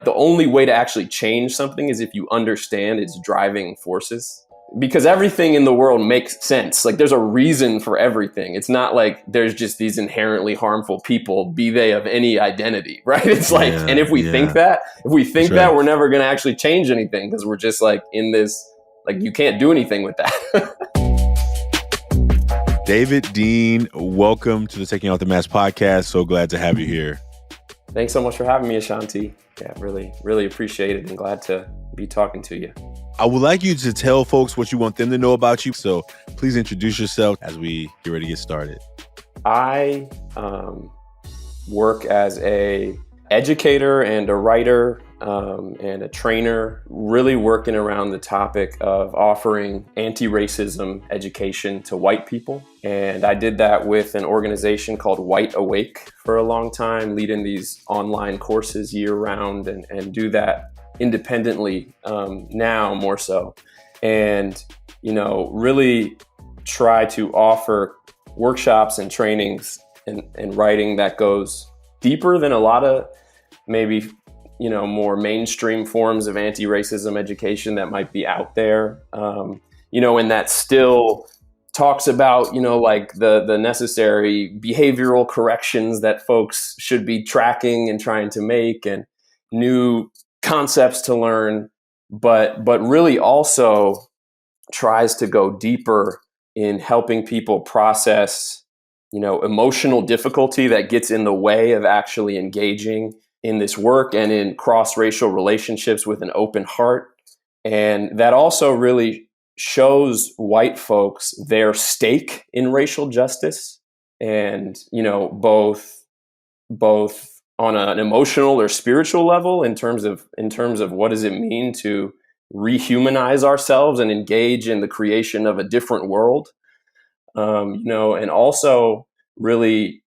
The only way to actually change something is if you understand its driving forces. Because everything in the world makes sense. Like there's a reason for everything. It's not like there's just these inherently harmful people, be they of any identity, right? It's like, and if we think that, we're never going to actually change anything because we're just like in this, like you can't do anything with that. David Dean, welcome to the Taking Off the Mask podcast. So glad to have you here. Thanks so much for having me, Ashanti. Yeah, really, really appreciate it and glad to be talking to you. I would like you to tell folks what you want them to know about you. So please introduce yourself as we get ready to get started. I work as a educator and a writer and a trainer, really working around the topic of offering anti-racism education to white people. And I did that with an organization called White Awake for a long time, leading these online courses year round and do that independently now more so. And, you know, really try to offer workshops and trainings and writing that goes deeper than a lot of maybe, you know, more mainstream forms of anti-racism education that might be out there, you know, and that still talks about, you know, like the necessary behavioral corrections that folks should be tracking and trying to make and new concepts to learn, but really also tries to go deeper in helping people process, you know, emotional difficulty that gets in the way of actually engaging in this work and in cross-racial relationships with an open heart. And that also really shows white folks their stake in racial justice and, you know, both on an emotional or spiritual level in terms of what does it mean to rehumanize ourselves and engage in the creation of a different world, you know, and also really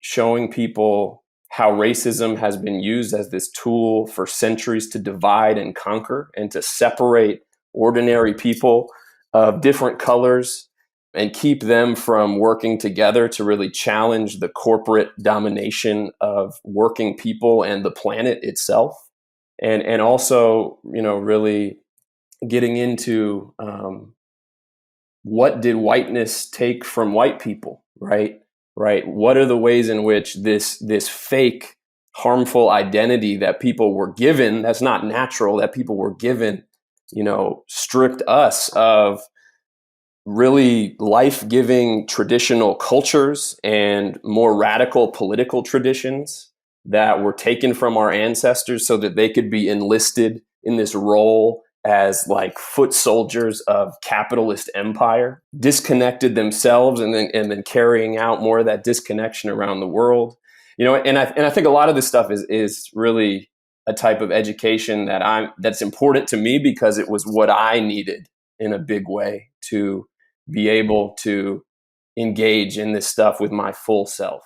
showing people how racism has been used as this tool for centuries to divide and conquer and to separate ordinary people of different colors and keep them from working together to really challenge the corporate domination of working people and the planet itself. And also, you know, really getting into what did whiteness take from white people, right? Right. What are the ways in which this fake harmful identity that people were given, that's not natural, that people were given, you know, stripped us of really life-giving traditional cultures and more radical political traditions that were taken from our ancestors so that they could be enlisted in this role as like foot soldiers of capitalist empire, disconnected themselves and then carrying out more of that disconnection around the world. You know, and I think a lot of this stuff is really a type of education that's important to me because it was what I needed in a big way to be able to engage in this stuff with my full self.